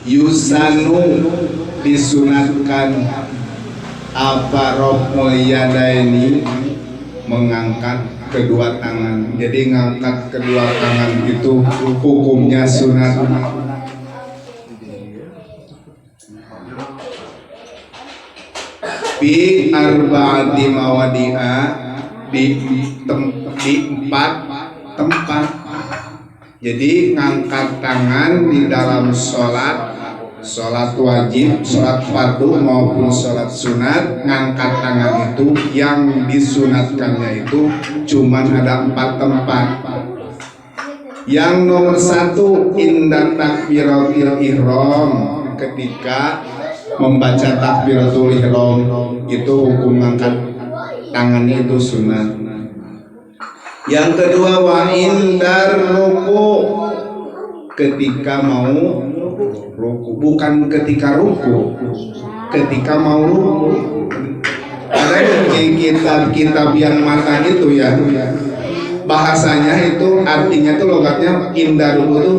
Yusanu disunatkan apa raf'ul yadaini mengangkat kedua tangan. Jadi ngangkat kedua tangan itu hukumnya sunat. Bi arba'ati mawadi'a di empat tempat. Jadi ngangkat tangan di dalam sholat wajib, sholat fardu maupun sholat sunat, ngangkat tangan itu yang disunatkannya itu cuman ada 4 tempat. Yang nomor 1 inda takbiratul ihram, ketika membaca takbiratul ihram itu hukum ngangkat tangannya itu sunat. Yang kedua wa indar ruku, ketika mau ruku, bukan ketika ruku, ketika mau ruku. Ada kitab yang mata itu ya, bahasanya itu artinya tuh logatnya indar ruku tuh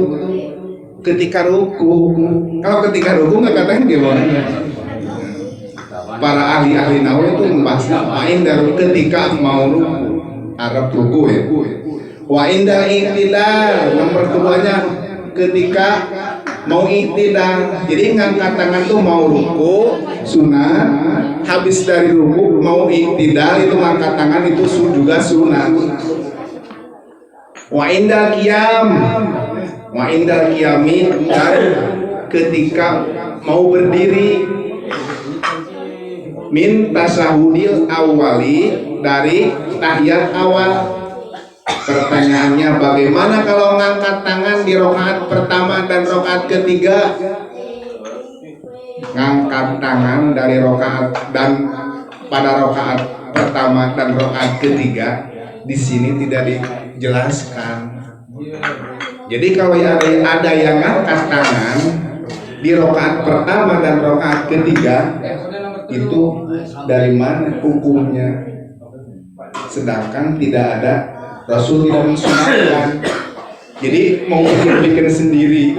ketika ruku. Kalau ketika ruku nggak katanya gimana? Para ahli-ahli nahu itu membahasnya indar ketika mau ruku. Arab ruku ya. Wa inda iktidal, nomor keduanya ketika mau iktidal. Jadi ngangkat tangan tuh mau ruku sunat, habis dari ruku mau iktidal itu ngangkat tangan itu juga sunat. Wa inda qiyam, wa inda qiyamin, dan ketika mau berdiri min tasahudil awali, dari tahiyat awal. Pertanyaannya, bagaimana kalau ngangkat tangan di rakaat pertama dan rakaat ketiga? Ngangkat tangan dari rakaat dan pada rakaat pertama dan rakaat ketiga di sini tidak dijelaskan. Jadi kalau ada yang ngangkat tangan di rakaat pertama dan rakaat ketiga, itu dari mana hukumnya? Sedangkan tidak ada, Rasul tidak mensunahkan. Jadi mau bikin sendiri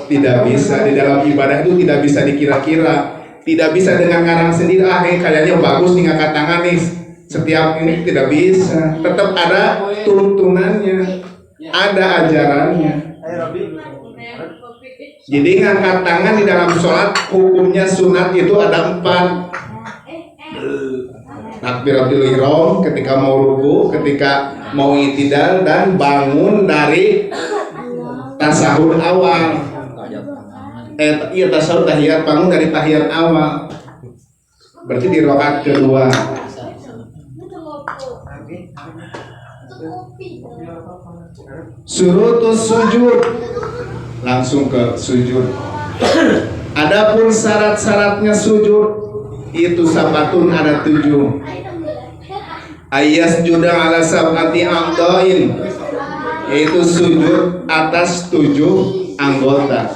tidak bisa. Di dalam ibadah itu tidak bisa dikira-kira, tidak bisa dengan ngarang sendiri. Kayaknya bagus nih ngangkat tangan nih setiap ini, tidak bisa. Tetap ada tuntunannya, ada ajarannya. Jadi ngangkat tangan di dalam sholat hukumnya sunat itu ada 4. Takbiratul ihram ketika mau ruku, ketika mau i'tidal, dan bangun dari tasahud awal. Tasahud tahiyat, bangun dari tahiyat awal. Berarti di rakaat kedua. Surutus sujud, langsung ke sujud. Adapun syarat-syaratnya sujud itu sabatun ada 7. Ayas juda ala sab'ati a'dha'in, yaitu sujud atas 7 anggota.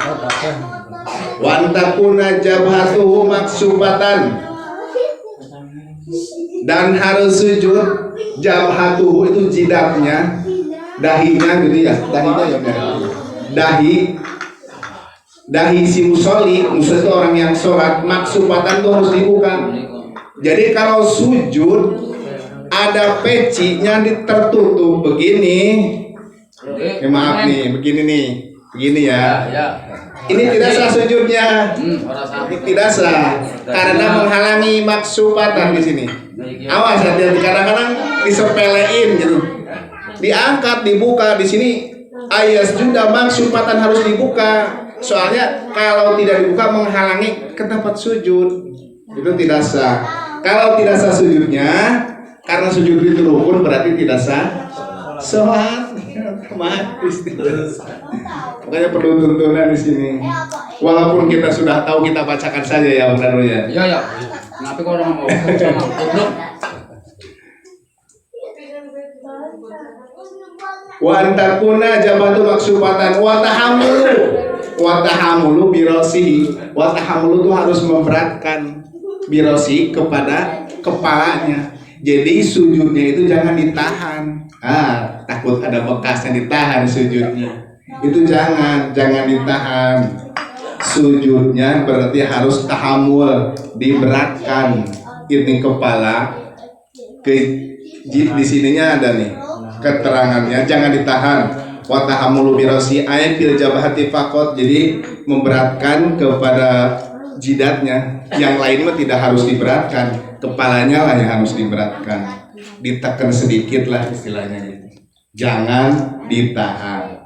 Wantakuna jabhatuhu maksubatan, dan harus sujud jabhatuhu itu jidatnya, dahinya gitu ya, dahi si musolli, musolli itu orang yang sholat, maksubatan itu harus dibuka. Jadi kalau sujud ada pecinya tertutup begini, maaf nih, begini ya. Ini tidak sah sujudnya, tidak sah karena menghalangi maksubatan di sini. Awas hati-hati, kadang-kadang disepelein gitu, diangkat, dibuka di sini. Ayas juga maksubatan harus dibuka. Soalnya kalau tidak dibuka menghalangi ke tempat sujud, itu tidak sah. Kalau tidak sah sujudnya, karena sujud itu rukun, berarti tidak sah sholat. Otomatis tidak sah. Makanya perlu tuntunan di sini. Walaupun kita sudah tahu, kita bacakan saja ya, benar ya. Iya. Kenapa kok orang mau goblok? Wa antakuna jabatu maksubatan wa tahamulu birosi. Wa tahamulu itu harus memberatkan birosi kepada kepalanya. Jadi sujudnya itu jangan ditahan. Takut ada bekasnya ditahan sujudnya. Itu jangan ditahan. sujudnya berarti harus tahamul, diberatkan ini kepala ke di sininya ada nih keterangannya, jangan ditahan. Wa tahammulu birasi ain fil jabhati faqat, jadi memberatkan kepada jidatnya, yang lain mah tidak harus diberatkan, kepalanya lah yang harus diberatkan, ditekan sedikit lah istilahnya gitu. Jangan ditahan.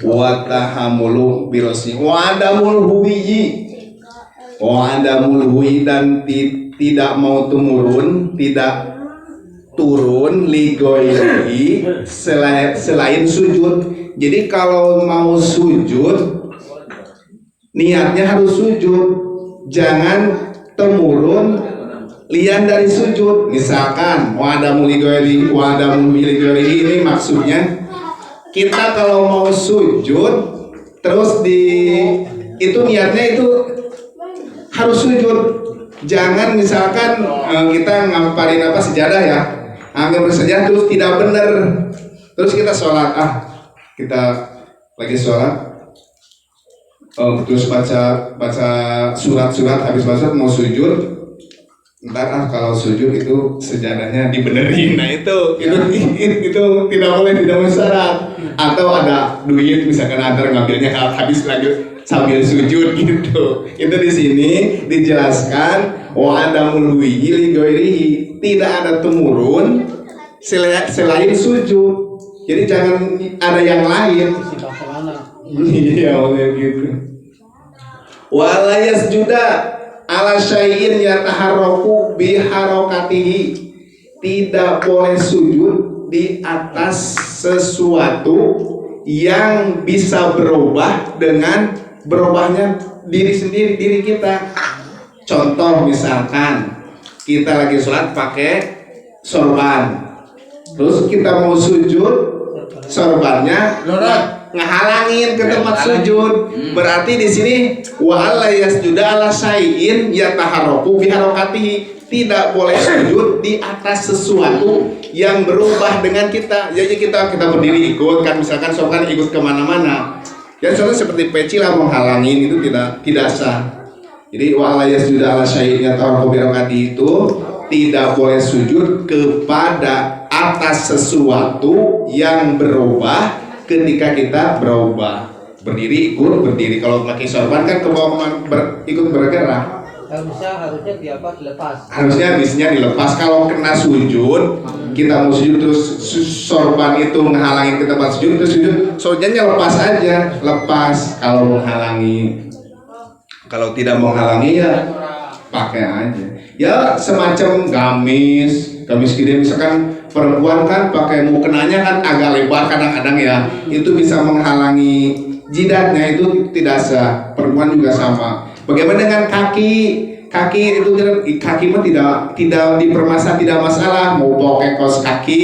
Wa tahammulu birasi wa adamul huwi, wa adamul huwi, dan tidak mau tidak turun ligoiri selain sujud. Jadi kalau mau sujud niatnya harus sujud, jangan temurun lian dari sujud. Misalkan wadamu ligoiri ini maksudnya kita kalau mau sujud terus itu niatnya itu harus sujud. Jangan misalkan kita ngapain sejadah ya, anggap bersejadah terus tidak benar, terus kita sholat, kita lagi sholat, terus baca surat habis baca mau sujud, ntar kalau sujud itu sejadahnya dibenerin. Nah itu tidak boleh, tidak syarat. Atau ada duit misalkan antar ngambilnya habis lagi sambil sujud gitu. Itu di sini dijelaskan wa adamul wi'ili ghairihi, tidak ada temurun selain sujud. Jadi jangan ada yang lain. Iya, gitu. Wala yasjuda ala syai'in yataharraku biharokatihi, tidak boleh sujud di atas sesuatu yang bisa berubah dengan berubahnya diri kita. Contoh misalkan kita lagi sholat pakai sorban, terus kita mau sujud, sorbannya ngehalangin ke tempat sujud. Berarti di sini wa alla yasjuda ala syai'in yataharraku biharokatihi, tidak boleh sujud di atas sesuatu yang berubah dengan kita. Jadi kita berdiri ikut kan, misalkan sorban ikut kemana-mana. Ya contoh seperti peci lah menghalangin, itu tidak sah. Jadi wa alla yasjuda ala syai'in yataharraku biharokatihi itu tidak boleh sujud kepada atas sesuatu yang berubah ketika kita berubah. Berdiri ikut berdiri, kalau pakai sorban kan ikut bergerak. Harusnya dilepas. Harusnya bisnya dilepas. Kalau kena sujud, kita mau sujud terus sorban itu menghalangi ke tempat sujud, terus sujud, sujudnya lepas aja, lepas kalau menghalangi. Kalau tidak menghalangi ya pakai aja. Ya semacam gamis gini, misalkan perempuan kan pakai mukenanya kan agak lebar kadang-kadang ya, itu bisa menghalangi jidatnya, itu tidak sah. Perempuan juga sama. Bagaimana dengan kaki itu, kaki mah tidak dipermasalah, tidak masalah. Mau pakai kaos kaki,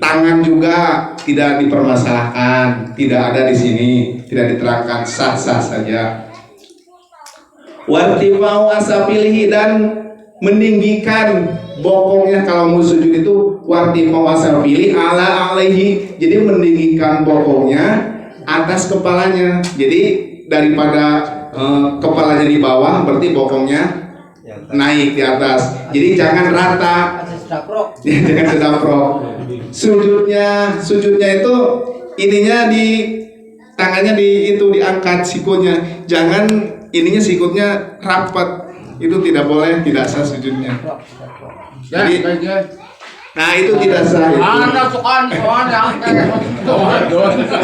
tangan juga tidak dipermasalahkan, tidak ada di sini, tidak diterangkan, sah-sah saja. Wartifau asafilihi, dan meninggikan bokongnya kalau mau sujud itu wartifau asafilihi ala alaihi, jadi meninggikan bokongnya atas kepalanya. Jadi daripada kepalanya di bawah, berarti bokongnya naik di atas. Jadi jangan rata, jangan sedaprok. Sujudnya itu ininya di tangannya diangkat sikunya, jangan ininya sikutnya rapat, itu tidak boleh, tidak sah sujudnya. Jadi, nah itu tidak sah.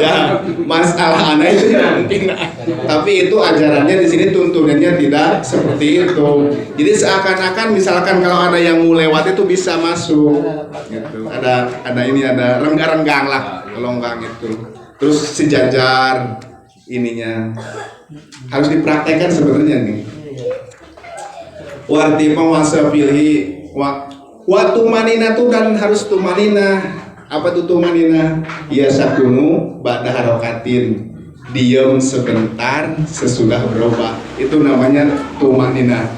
Ya, masalah anak itu mungkin, tapi itu ajarannya di sini, tuntunannya tidak seperti itu. Jadi seakan-akan misalkan kalau ada yang mau lewat itu bisa masuk, gitu. Ada renggang lah, gelonggang itu. Terus sejajar ininya harus dipraktekkan sebenarnya nih. Wartifau asafilihi wa tumanina tuh, dan harus tumanina. Apa tuh tumanina? Ya sakunu ba'da harokatin, diam sebentar sesudah berubah, itu namanya tumanina.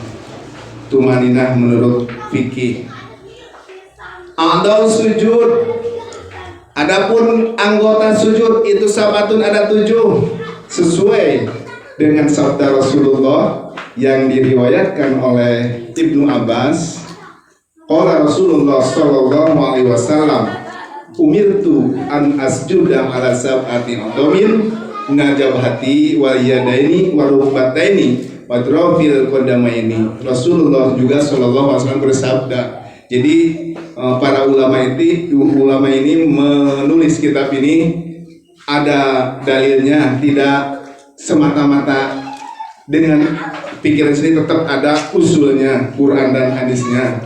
Tumanina menurut fikih. A'dha'u sujud, adapun anggota sujud itu sabatun, ada 7. sesuai dengan sabda Rasulullah yang diriwayatkan oleh Ibnu Abbas. Qala Rasulullah sallallahu alaihi wasallam, umirtu an asjuda ala sab'ati dhamin najabhati wal yadaini wa rukbataini wa drafil qadamaini. Rasulullah juga sallallahu alaihi wasallam bersabda. Jadi para ulama ini menulis kitab ini ada dalilnya, tidak semata-mata dengan pikiran sendiri, tetap ada usulnya, Quran dan hadisnya.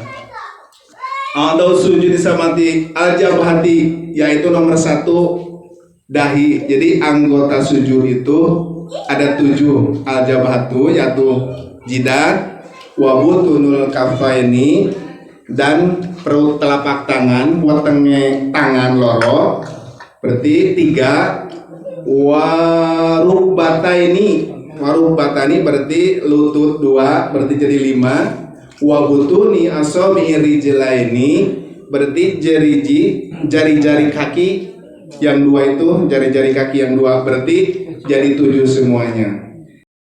Atau sujud disamati al-jabhati, yaitu nomor 1 dahi. Jadi anggota sujud itu ada 7. Al-jabhatu yaitu jidat, wa butunul kafaini, dan perut telapak tangan, wetenge tangan loro, berarti 3. Warubataini berarti lutut 2, berarti jadi 5. Wabutuni asobi rijlaini, berarti jari-jari kaki yang 2 itu, jari-jari kaki yang 2, berarti jadi 7 semuanya.